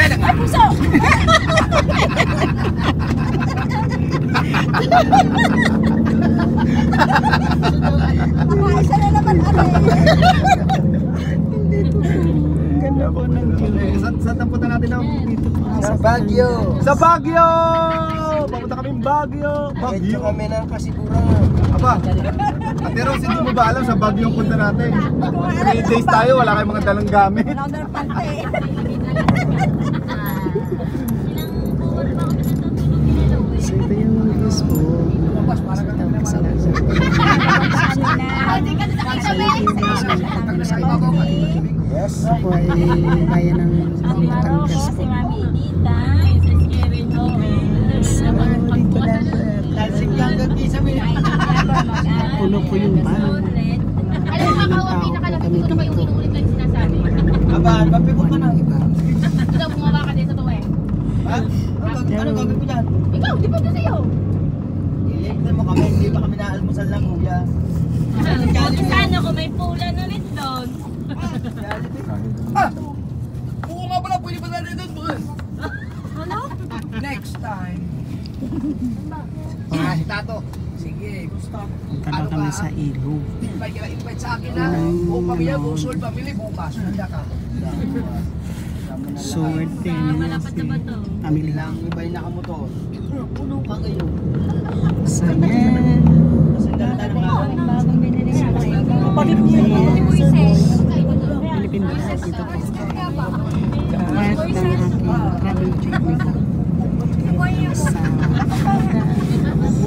Pwede nga. Puso! Isa na naman Ganda po ng view. Saan punta natin na? Dito po Sa Baguio. Sa Baguio! Pumunta kaming Baguio. Medyo kami ng kasiguran. Aba, Ate Rose, hindi mo ba alam sa Baguio ang punta natin? 3 days tayo, wala kayong mga dalang gamit. Wala akong pante. So ito yung views po. Sa Yes. po ay bayan ng Batangas po. Si Mami Edita. Dito lang puno po yung van. Ilang tao po kami dito. Aba, mapipot ka na. Ikaw bumaba ka din sa tuwa eh. Ha? Ano gagawin ko dyan? Ikaw, di ba ito sa'yo? Tignan mo kami, hindi pa kami naalmusal lang, kuya. Sana kung may pulan ulit doon. Oo nga pala, pwede pa natin doon, boss. Ano? Next time. Si Tato. Sige, gusto. Punta daw kami sa Ilo. Invite sa akin na. Buong pamilya, buong Soul family, bukas. Handa ka. Sword din. Family lang. Iba yung nakamotor. Puno ka ngayon. So yan. Kasi ganda ng mga Bagong binili siya. Kapatid niya. Philippine Philippine Bus dito po. Part ng aking travel trip nito. Sa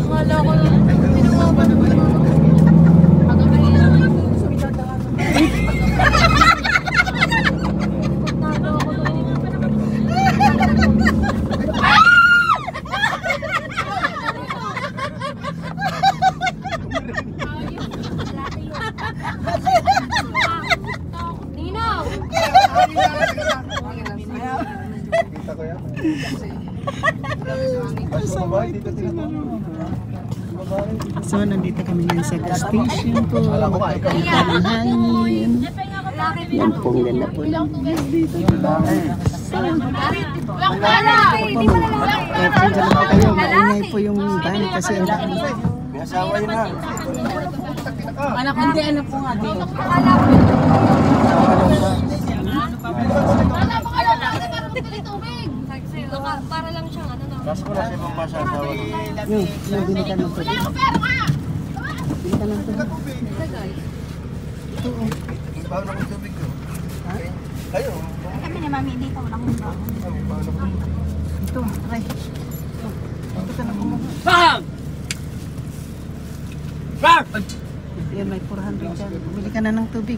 Wala ko lang. Pinuha ba naman? Nino! Kita ko yan. So, nandito kami ngayon sa gas station po. Alam ko ba, ikaw? Ang hangin. Yan po, ang ganda po. Kaya po dyan po kayo, maingay po yung van kasi ang dami. may asawa yun ha. Anak, hindi, anak po nga dito. Para lang siyang ano na. Kaso ko na siya pang masasawa. Yung binikan ng tubig. Binikan ng tubig. Ito, oh. Paano kong tubig ko? Kayo? Kami ni Mami dito, walang mundo. Ito, aray. Ito ka na kumuha. Bang! Bang! Yan, may 400 dyan. Bumili ka na ng tubig.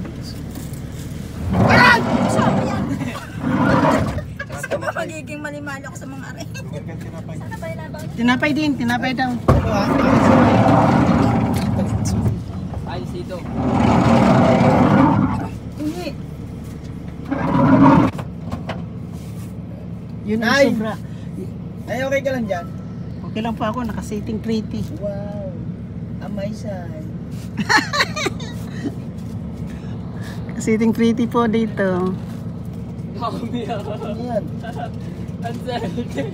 Magiging malimali ako sa mga are. Sana ba yung nabang? Tinapay din, tinapay daw. Ay, sito. Hindi. Yun ang Ay! sobra. Ay, okay ka lang dyan? Okay lang po ako, naka-sitting pretty. Wow. Amazing. Naka-sitting pretty po dito. Ano yan?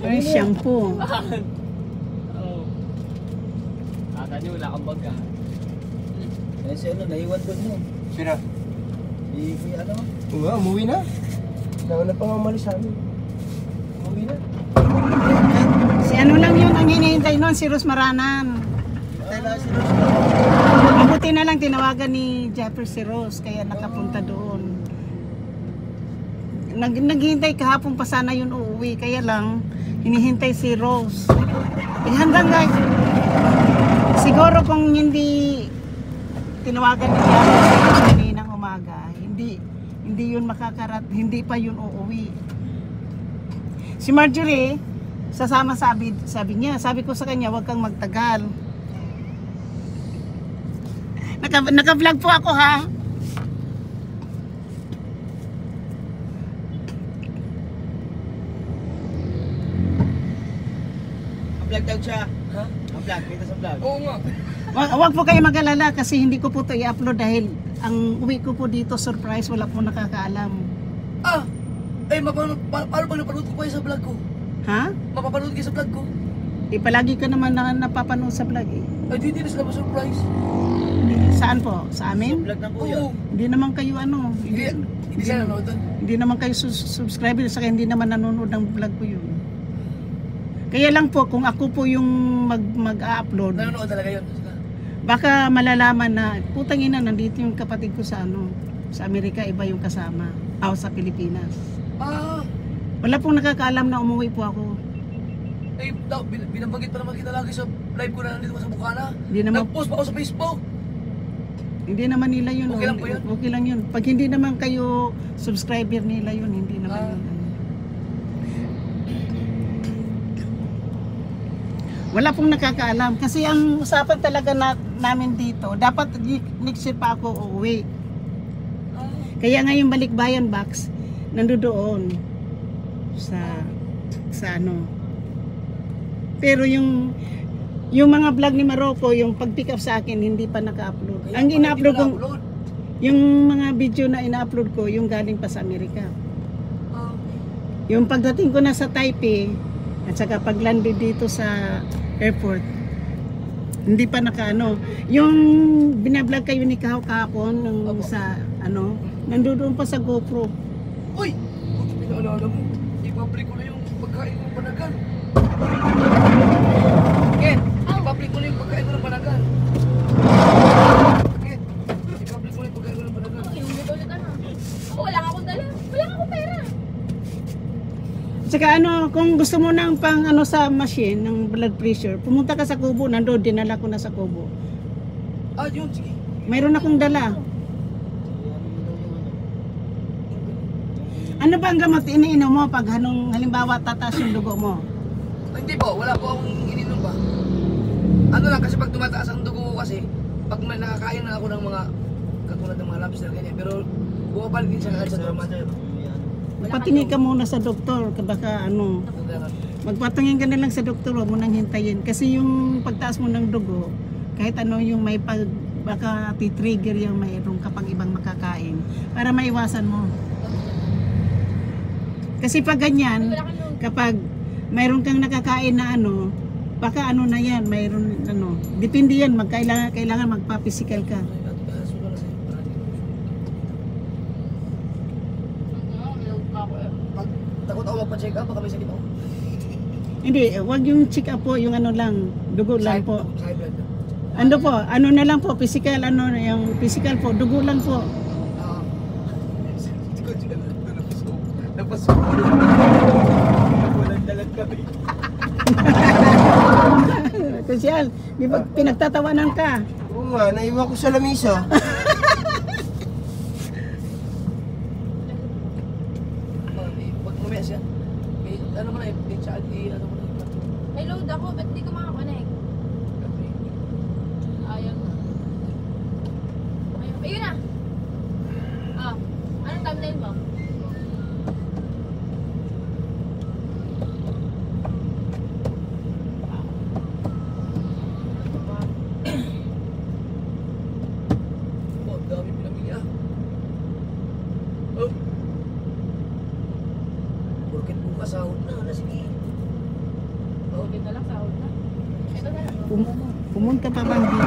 Ay, shampoo. Kanya wala kang baga. Eh, si ano, naiwan doon yun. Sira? Si ano? Oo, umuwi na. Nauna pa nga umalis sa amin. Umuwi na. Si ano lang yun ang hinihintay noon, si Rose Maranan. Tayo na si Rose. Mabuti na lang tinawagan ni Jeffrey si Rose, kaya nakapunta doon. Naghihintay kahapon pa sana yun uuwi, kaya lang hinihintay si Rose. Eh hanggang guys, siguro kung hindi tinawagan ni Jeffrey kaninang umaga, hindi yun hindi pa yun uuwi. Si Marjorie, sasama sabi niya, sabi ko sa kanya, huwag kang magtagal. Naka-vlog po ako ha. Vlog daw siya. Ha? Ang vlog, kita sa vlog. Oo nga. Wag po kayo mag-alala kasi hindi ko po ito i-upload dahil ang uwi ko po dito surprise, wala po nakakaalam. Ah! Eh, paano pag napanood ko pa yun sa vlog ko? Ha? Mapapanood kayo sa vlog ko? Eh, palagi ka naman na napapanood sa vlog eh. Ay, di na sila ma-surprise. Saan po? Sa amin? Vlog ng kuya. Oo. Hindi naman kayo ano. Hindi sila nanonood doon. Hindi naman kayo subscriber sa hindi naman nanonood ng vlog ko yun. Kaya lang po kung ako po yung mag-upload, Nanonood talaga yun. Sila. baka malalaman na putang ina nandito yung kapatid ko sa ano, sa Amerika iba yung kasama. Sa Pilipinas. Ah, Wala pong nakakaalam na umuwi po ako. eh, binabanggit pa naman kita lagi sa live ko na nandito sa Bukana. Hindi naman Nag-post pa ako sa Facebook. hindi naman nila yun. Okay lang po yun? Okay lang yun. Pag hindi naman kayo subscriber nila yun, hindi naman Ah. yun. Wala pong nakakaalam kasi ang usapan talaga namin dito, dapat next year pa ako uuwi. Kaya ngayon balikbayan box nandoon sa ano. Pero yung mga vlog ni Marocco, yung pag-pick up sa akin hindi pa naka-upload. Ang ina-upload ko, yung mga video na ina-upload ko, yung galing pa sa Amerika. Yung pagdating ko na sa Taipei at saka pag-landed dito sa airport, hindi pa naka-ano. Yung binablog kayo ni Kao kahapon nung sa ano, nandoon pa sa GoPro. Uy! Pinaalala mo, i-public ko na yung pagkain ko ng panagan. Ken, i-public ko na yung pagkain ko ng panagan. Ken, i-public ko na yung pagkain ko ng panagan. Inulit ulit ano. Ako wala nga akong dala. Wala nga akong pera. Tsaka ano, kung gusto mo ng pang ano sa machine ng blood pressure, pumunta ka sa Kubo, nandoon dinala ko na sa Kubo. Ah, yun, sige. Mayroon akong dala. Ano ba ang gamot iniinom mo pag halimbawa tataas yung dugo mo? Hindi po, wala po akong ininom pa. Ano lang, kasi pag tumataas ang dugo ko kasi, pag may nakakain na ako ng mga, katulad ng mga lobster, ganyan, pero bumabalik din siya kahit sa normal. Patingin ka muna sa doktor, baka ano, magpatingin ka na lang sa doktor, huwag mo nang hintayin. Kasi yung pagtaas mo ng dugo, kahit ano yung may baka titrigger yung mayroong kapag ibang makakain, para maiwasan mo. Kasi pag ganyan, kapag mayroon kang nakakain na ano, baka ano na yan, mayroon ano, depende yan, kailangan magpa-physical ka. Takot ako magpa-check up, baka may sakit ako. Hindi, wag yung check up po, yung ano lang, dugo lang po. Sa high blood. Ano po, ano na lang po, physical, ano, yung physical po, dugo lang po. Napasok. Walang dalag kami. Kusyal, di ba pinagtatawanan ka? Oo nga, naiwan ko sa lamisa. Pag mamaya siya, may ano mo na may chat, ano mo na. May load ako, ba't di ko makakonect? Ayaw. Ayun na. Ah, anong thumbnail mo? Oh, dami pinamili ah. Oh. Porket bukas sahod na, sige. Oh, Okay na lang, sahod na. Ito na lang. Pumunta pa bang dito?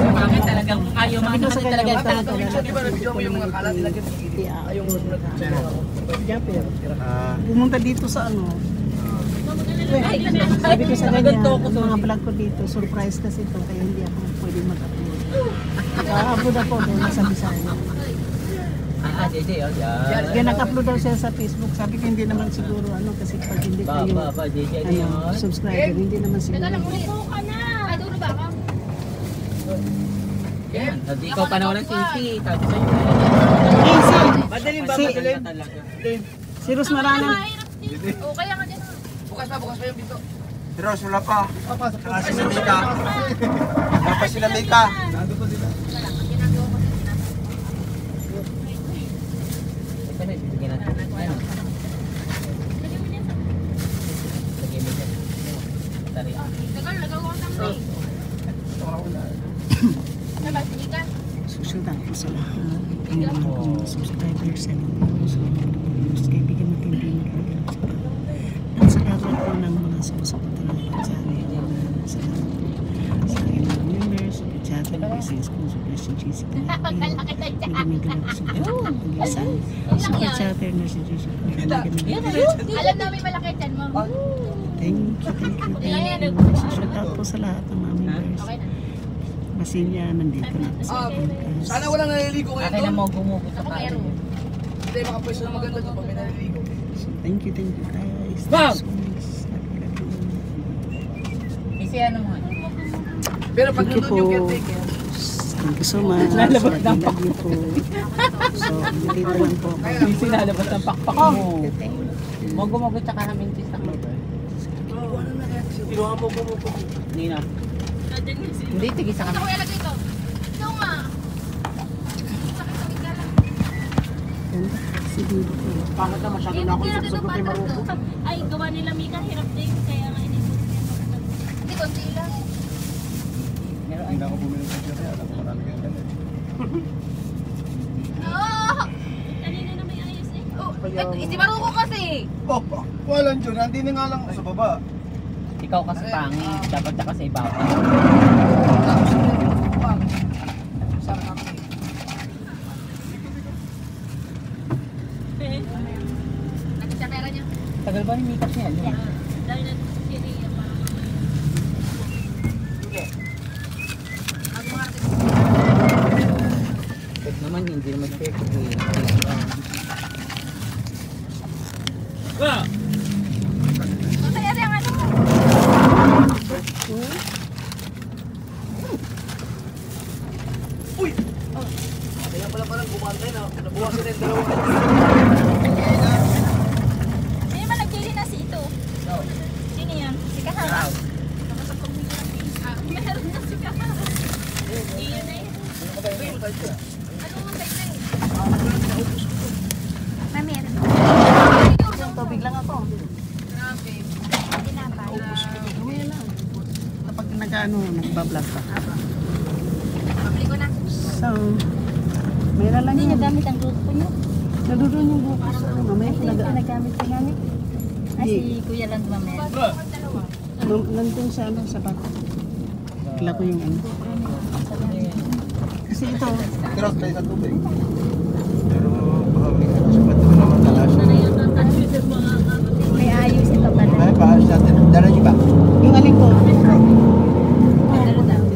Bakit talagang ayaw Sabi ko sa kanya, Ah, basta talagang picture, di ba? Nabidyo mo yung mga kalat nilagyan mo. Ayaw mo sumunod. Japper. Ah, Pumunta dito sa ano. Sabi ko sa kanya, ang mga vlog ko dito, surprise kasi ito, kaya hindi ako pwede mag-upload. Naka-upload ako doon sa Bisaya. JJ, oh, yan. Kaya nag-upload daw siya sa Facebook. Sabi ko hindi naman siguro ano, kasi pag hindi kayo JJ, ano, subscriber, hindi naman Ito siguro. lang ulit. Ito ka na. Ay, dulo ba ako? Yan, hindi ko pa naman ng sisi. Sabi sa'yo. Eh, Madaling ba? Si- Madaling? Talaga. si Rose Marana. O, kaya nga din. Bukas pa yung pinto. pero wala pa. Saka sila Mika. Wala pa sila Mika. Ito na, ibibigyan natin. Ano? Lagay mo dyan. Tari. Nagawa ko ng thumbnail. Diba, sige ka. Susunod. sa lahat. Ang mga subscribers and viewers, kaibigan natin din at sa lahat po ng mga sumusuporta natin sa amin. Sa aking mga members, chatter, business ko, super si Jessica. Hindi ka lang super chatter na si Jessica. Alam namin malaki dyan, ma'am. Thank you. Shout out po sa lahat ng mga members. Basilya, nandito na. Sana walang naliligo ngayon Akin na doon. mo gumugot sa kain. Hindi, makapwesto na maganda doon pag may naliligo. Thank you guys. Wow! So much. Kasi ano mo? Pero pag Thank you nandun yung po. caretaker, Thank you so much. Lalabas ng love you po. So, dito lang po. Kasi nalabas ng pakpak mo. Mo gumugot sa karaming cheese na clover. Nina. Hindi, tigis sa Ako kami. ilagay ko. Ito nga. Sakit sa bigla lang. Ganda. Si Bibo po. Pangit na masyado na ako Hindi isang kay Maruko. Ay, gawa nila Mika, hirap din. Kaya nga inisip ko yan. Hindi, konti lang. Meron Hindi ako bumili sa Jeffrey. Alam ko marami kang ganun. Kanina na may ayos eh. Si Maruko kasi. Oh, walang dyan. Hindi na nga lang ako sa baba. Ikaw kasi pangit. Dapat ka kasi ibabaw. tapos yung naliligo pa. Sana kami. Nakita pera niya. Tagal ba ni Mika siya? Dahil na siniya pa. Pag naman hindi naman perfect eh. Masaya rin ang ano mo. Kaya pala parang kumantay na. Nabuwasan na yung dalawa. Hindi naman nag-daily na si ito. Sino yan? Si Kahara. Meron na si Kahara. Iyon na yun. Ano mo tayo na yun? Meron. Tubig lang ako. Grabe. Tinapay. Gawin lang. Kapag nagbablog pa. Pabili ko na. So, mayroon lang Hindi yun. niya gamit ang grupo niyo. Nadudoon yung bukas. Mamaya Hindi pinaga. ko nagamit ko namin. Ah, si Kuya lang mamaya. Nandun sa sa bako. Kila ko yung ano. Kasi ito, Pero tayo sa tubig. Pero baka may kasumat na naman talas. May ayos ito pala. Ay, paayos natin. Dala niyo ba? yung alin ko.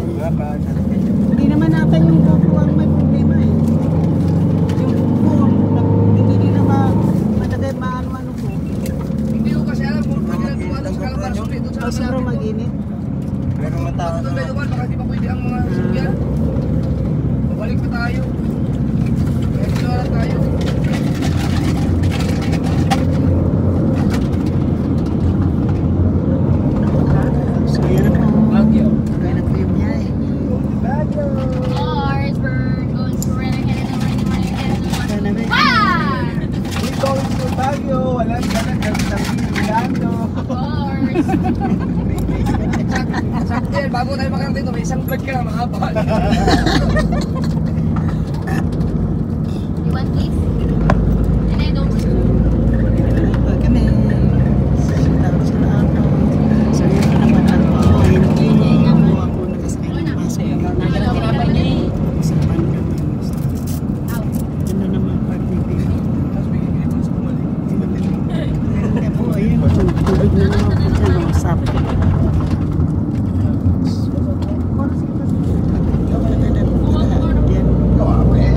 Diba, paayos natin. Hindi naman natin yung buko ang may problema eh. Yung buko, hindi na madagay maano-ano po. Hindi ko kasi alam kung pwede lang tumalas sa Calabarzon eh. Doon sa Kasi bro, mag-init. Pero mataas Doon tayo baka di pa pwede ang mga sasakyan. Babalik pa tayo. Kaya ginawa lang tayo. So, yan na po. Bagyo. Kaya na po yung biyahe. Orsburg goes to Renegade and Kaya na ba? Ah! We going to Baguio. Walang ganang ng Milano. Ors! Sakto yan, bago tayo makarating dito, may isang vlog ka lang mahaba. You want this? And I don't. Pag kami, shout out sa lahat. So, yun naman ako. Hindi ako nakasakay ng baso. Nagalang tinapay niya eh. Sa panda. Yun na naman part ni Baby. Tapos bigyan ko sa bumalik. Kaya po, ayun. Tubig na naman po dyan. Ang sap. Yan. Ikaw, ako eh.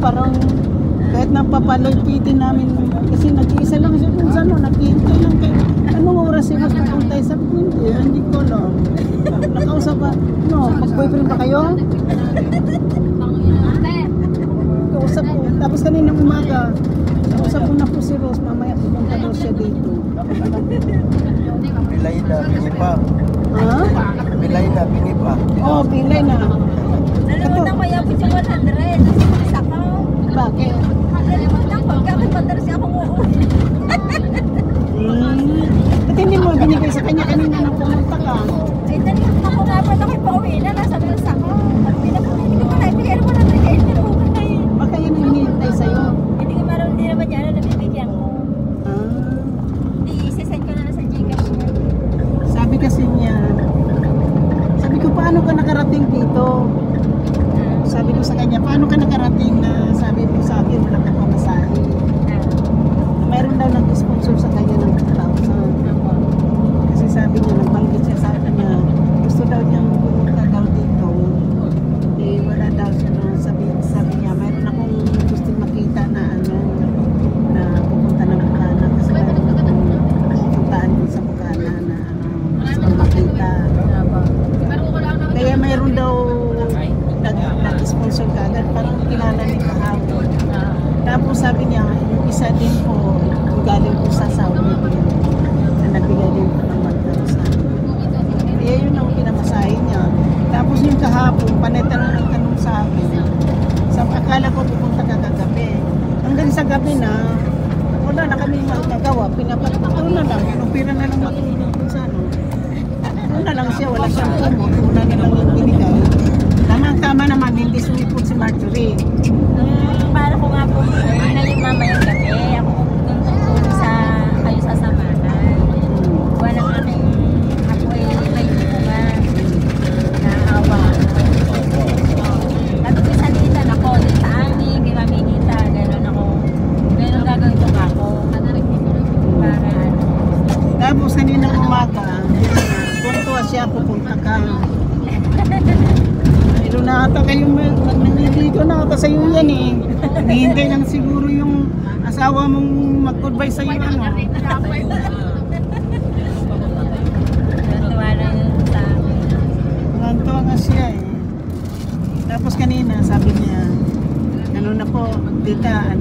parang kahit napapalapitin namin kasi nag-iisa lang siya kung saan, naghihintay lang kayo. Anong oras siya mas pupuntay? Sabi ko hindi ko alam. Nakausap pa, mag-boyfriend pa kayo? Kausap ko, tapos kaninang umaga, kausap ko na po si Rose, mamaya pupunta daw siya dito. Pilay na, pinipa. Ha? Pilay na, pinipa. Oo, pilay na. Nalimutan ko yung 100. Isa ko. Bakit? Nalimutan ko. Kapit madalas ako uuwi. Ba't hindi mo binigay sa kanya kanina nang pumunta ka? Ay, nalimutan ko nga pa ako'y pauwi na. Nasa bulsa ko. At hindi ko pala ibigay mo na bigay. Pero okay na yun. Baka yun ang hinihintay sa'yo. Hindi ko maroon din naman yan na nabibigyan ko. Ah, Hindi, isisend ko na lang sa Gcash niya. sabi kasi niya, sabi ko paano ka nakarating dito? Sabi ko sa kanya, paano ka nakarating na sabi mo sa akin wala kang pamasahe? Mayroon daw nag-sponsor sa kanya ng 2,000. Kasi sabi niya, nagbanggit siya sa akin na gusto daw niyang pumunta daw dito. Eh, wala daw siya na sabi niya, mayroon akong gusto makita na na pupunta ng Bukana. Kasi mayroon akong pupuntaan din sa Bukana na gusto kong makita. Kaya mayroon daw nag-sponsor ka agad, parang kilala ni kahapon. Tapos sabi niya, yung isa din po, galing po sa Saudi na nagbigay din po ng 1,000. Kaya yun ang pinamasahe niya. Tapos yung kahapon, nagtanong sa akin. Akala ko pupunta ka kagabi. Hanggang sa gabi na, wala na kami magagawa. Pinapatuto na lang, pinupira na lang matulog sa ano. Una lang siya, wala siyang tumot. Una na lang yung binigay. Tama naman, hindi sumipot si Marjorie. Para ko nga po, nalim mamayang gabi. Ako pupunta sa kayo sa samahan. Walang aking ako may bunga na awa. At pisalitan ako din sa amin, kay Maminita, gano'n ako. Gano'n gagawin ko ako. Para Tapos kaninang umaga, tuntua siya, pupunta ka. Pero na ata kayo, naniligo na ata sa'yo yan eh. Hinihintay lang siguro yung asawa mong mag-advise sa'yo ano. tuwa na yun sa amin. Nantuwa nga siya eh. Tapos kanina sabi niya, ano na po, tita,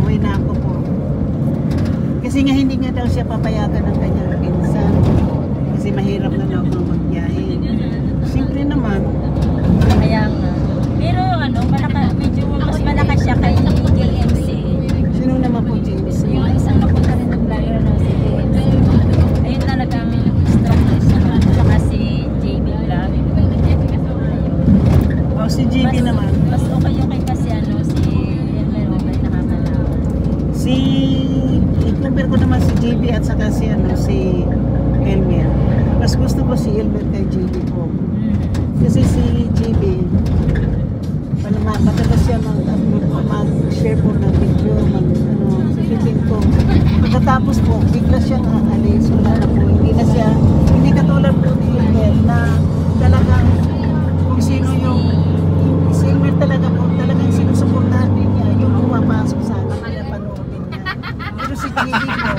uwi na ako po. Kasi nga hindi nga daw siya papayagan ng kanyang pinsan. Kasi mahirap na daw magbiyahe. Simple naman. Kaya nga. Pero medyo mas malakas siya kay JMC. Sino naman po James? Yung isang napunta rin ng flyer na si JMC. Ayun talagang strong siya. Saka si JB Vlog. O si JB naman. Mas okay yung kay kasi si Elmer nakakalaw. I-compare ko naman si JB at saka si Elmer. Mas gusto ko si Elmer kay JB po. Kasi si JB, madalas siya mag-share po ng video, sipipin ko. Pagkatapos po, bigla siyang aalis, wala na po. Hindi katulad po ni Elmer na talagang kung sino si Elmer talaga po, talagang sinusuportahan din niya, yung pumapasok sa akin, kaya panoodin niya. Pero si JB po,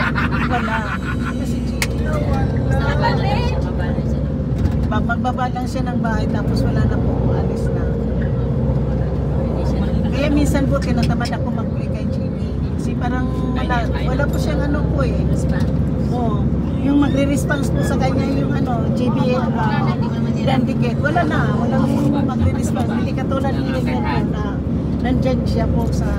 wala. Si JB, magbaba lang siya ng bahay tapos wala na po, alis na. Kaya minsan po tinatamad ako mag-play kay JB. Kasi parang wala po siyang po eh. Oo. Yung magre-response po sa kanya yung JB Dandicate. Wala na. Walang magre-response. Hindi katulad ni Elmer na nandyan siya po sa